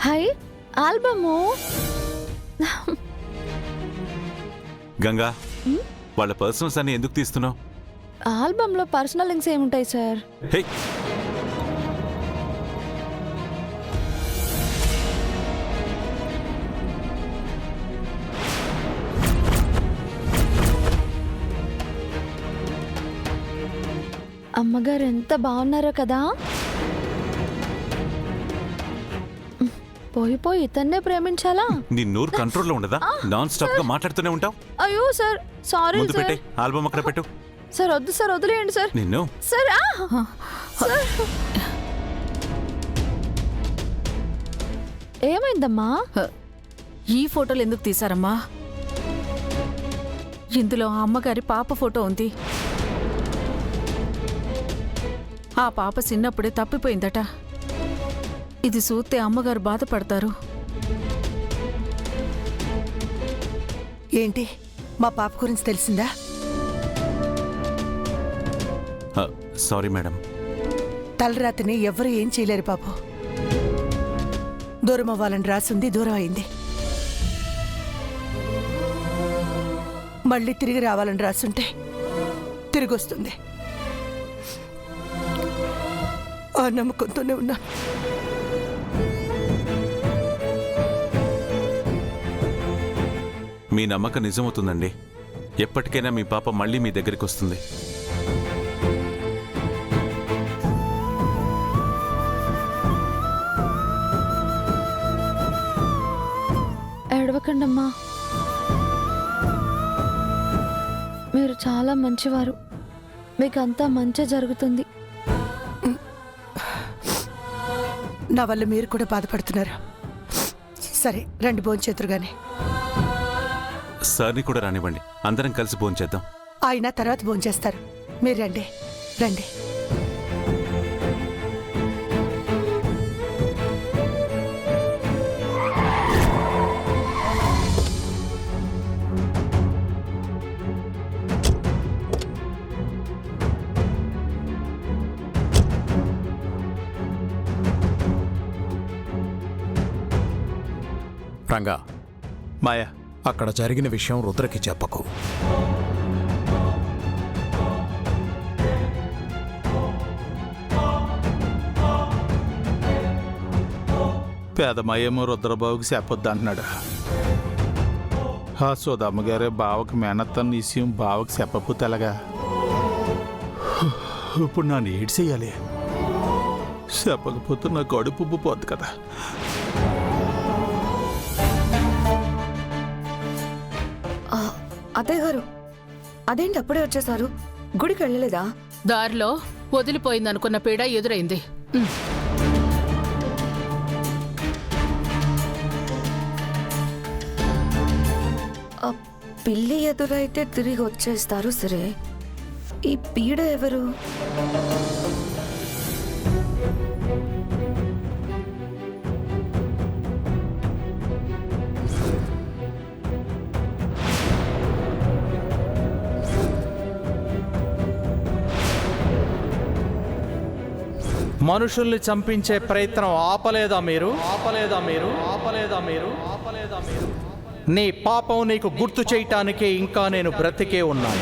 High album. Ganga, వాళ్ళ personals అన్ని ఎందుకు తీస్తున్నావు? ఆల్బంలో పర్సనల్ లింక్స్ ఏముంటాయి సార్? హే, అమ్మగారు ఎంత బాగున్నారో కదా. పోయి పోయి ఇతన్నే ప్రేమించాలా? నీ నోరు కంట్రోల్లో ఉండదా? నాన్ స్టాప్ గా మాట్లాడుతూనే ఉంటావు. అయ్యో సార్, సారీ ముందు పెట్టే సార్. ఆల్బమ్ అక్కడ పెట్టు. సార్ వద్దు సార్, వదిలేయండి సార్. నిన్ను సార్ సార్. ఏమైందమ్మా? ఈ ఫోటోలు ఎందుకు తీశారమ్మా? ఇందులో అమ్మగారి పాప ఫోటో ఉంది. ఆ పాప చిన్నప్పుడే తప్పిపోయిందట. ఇది చూస్తే అమ్మగారు బాధపడతారు. ఏంటి, మా పాప గురించి తెలిసిందా? Sorry madam. తలరాతిని ఎవరు ఏం చేయలేరు పాప. దూరం అవ్వాలని రాసింది, దూరం అయింది. మళ్ళీ తిరిగి రావాలని రాసుంటే తిరిగి వస్తుంది. ఆ నమ్మకంతోనే ఉన్నా. మీ నమ్మకం నిజమవుతుందండి. ఎప్పటికైనా మీ పాప మళ్ళీ మీ దగ్గరికి వస్తుంది. ఏడవకండమ్మా, మీరు చాలా మంచివారు. మీకు అంతా మంచి జరుగుతుంది. నా వల్ల మీరు కూడా బాధపడుతున్నారు. సరే రండి, భోంచేతురు గాని. సార్ని కూడా రానివ్వండి, అందరం కలిసి భోంచేద్దాం. ఆయన తర్వాత భోంచేస్తారు. మీరు రండి రండి. రంగా, మాయా, అక్కడ జరిగిన విషయం రుద్రకి చెప్పకు. పేదమయ్యేమో రుద్రబాబుకి చెప్పొద్దు అంటున్నాడు. ఆ సుధమ్మగారే బావకి మేనత్తన్న విషయం బావకి చెప్పకపోతే ఎలాగా? ఇప్పుడు నన్ను ఏడు చెయ్యాలి. చెప్పకపోతే నా కడుపు పోద్ది కదా. అత్తయ్య గారు, అదేంటి అప్పుడే వచ్చేసారు? గుడికి వెళ్ళలేదా? దారిలో వదిలిపోయిందనుకున్న పీడ ఎదురైంది. పిల్లి ఎదురైతే తిరిగి వచ్చేస్తారు సరే, ఈ పీడ ఎవరు? మనుషుల్ని చంపించే ప్రయత్నం ఆపలేదా మీరు? నీ పాపం నీకు గుర్తు చేయటానికే ఇంకా నేను బ్రతికే ఉన్నాను.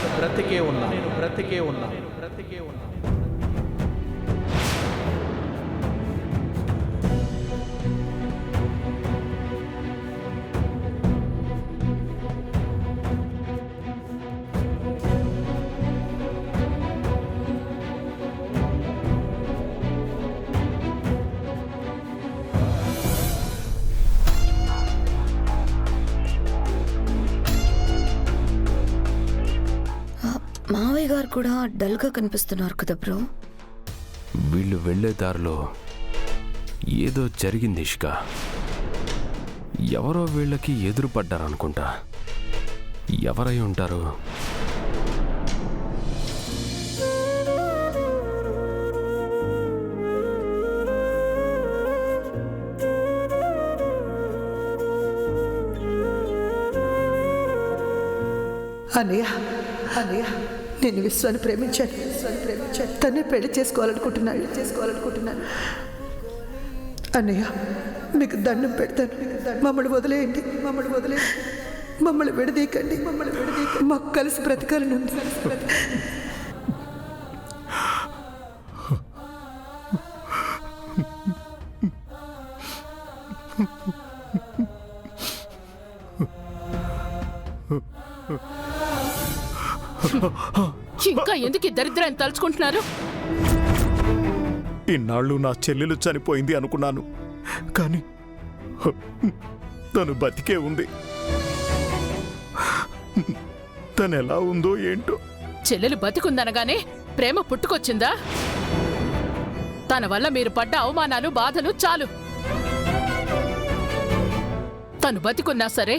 మావయ్య గారు కూడా డల్గా కనిపిస్తున్నారు కదా బ్రో. వీళ్ళు వెళ్లే దారిలో ఏదో జరిగింది ఇష్క. ఎవరో వీళ్ళకి ఎదురుపడ్డారనుకుంటా. ఎవరై ఉంటారు? అన్నయ్య, అన్నయ్య, నేను విశ్వాన్ని ప్రేమించాను. తనే పెళ్లి చేసుకోవాలనుకుంటున్నాను. అన్నయ్య, మీకు దండం పెడతాను. మమ్మల్ని వదిలేయండి, మమ్మల్ని వదిలేయండి, మమ్మల్ని విడదీయకండి, మమ్మల్ని విడదీయకండి. మాకు కలిసి బ్రతకాలని ఉంది. ఇంకా ఎందుకు ఈ దరిద్రాన్ని తలుచుకుంటున్నారు? ఇన్నాళ్ళు నా చెల్లెలు చనిపోయింది అనుకున్నాను, కానీ తను బతికే ఉంది. తను ఎలా ఉందో ఏంటో. చెల్లెలు బతికుందనగానే ప్రేమ పుట్టుకొచ్చిందా? తన వల్ల మీరు పడ్డ అవమానాలు, బాధలు చాలు. తను బతికున్నా సరే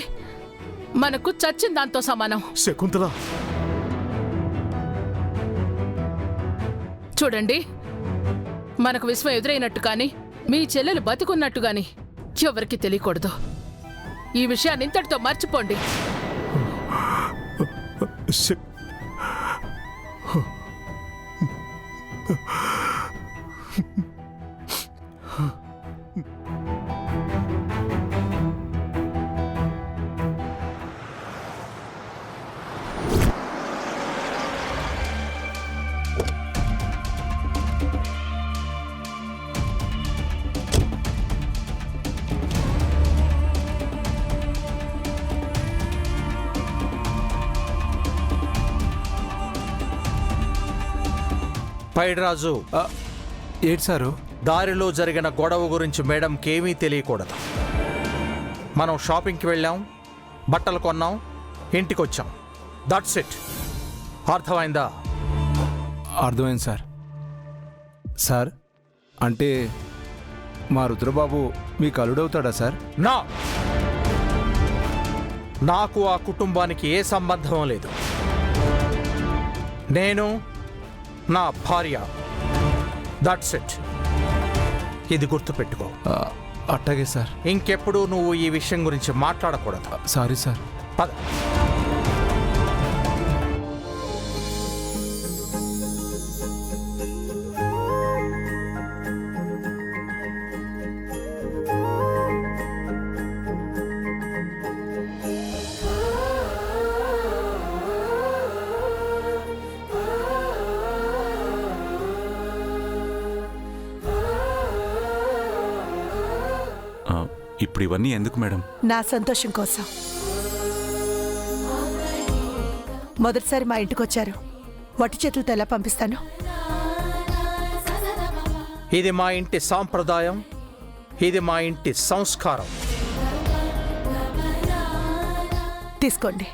మనకు చచ్చిన దాంతో సమానం. శకుంతల, చూడండి, మనకు విశ్వం ఎదురైనట్టు కానీ మీ చెల్లెలు బతికున్నట్టు గాని ఎవరికి తెలియకూడదు. ఈ విషయాన్ని ఇంతటితో మర్చిపోండి. పైడిరాజు, ఏంటి సారు? దారిలో జరిగిన గొడవ గురించి మేడంకేమీ తెలియకూడదు. మనం షాపింగ్కి వెళ్ళాం, బట్టలు కొన్నాం, ఇంటికొచ్చాం. That's it. అర్థమైందా? అర్థమైంది సార్. సార్, అంటే మా రుద్రబాబు మీకు అల్లుడవుతాడా సార్? నా నాకు ఆ కుటుంబానికి ఏ సంబంధం లేదు. నేను నా భార్య. That's it. ఇది గుర్తుపెట్టుకో. అట్టాగే సార్. ఇంకెప్పుడు నువ్వు ఈ విషయం గురించి మాట్లాడకూడదు. Sorry sir. పద. ఇప్పుడు ఇవన్నీ ఎందుకు మేడం? నా సంతోషం కోసం. మొదటిసారి మా ఇంటికి వచ్చారు, వట్టి చేతులతో ఎలా పంపిస్తాను? ఇది మా ఇంటి సాంప్రదాయం, ఇది మా ఇంటి సంస్కారం. తీసుకోండి.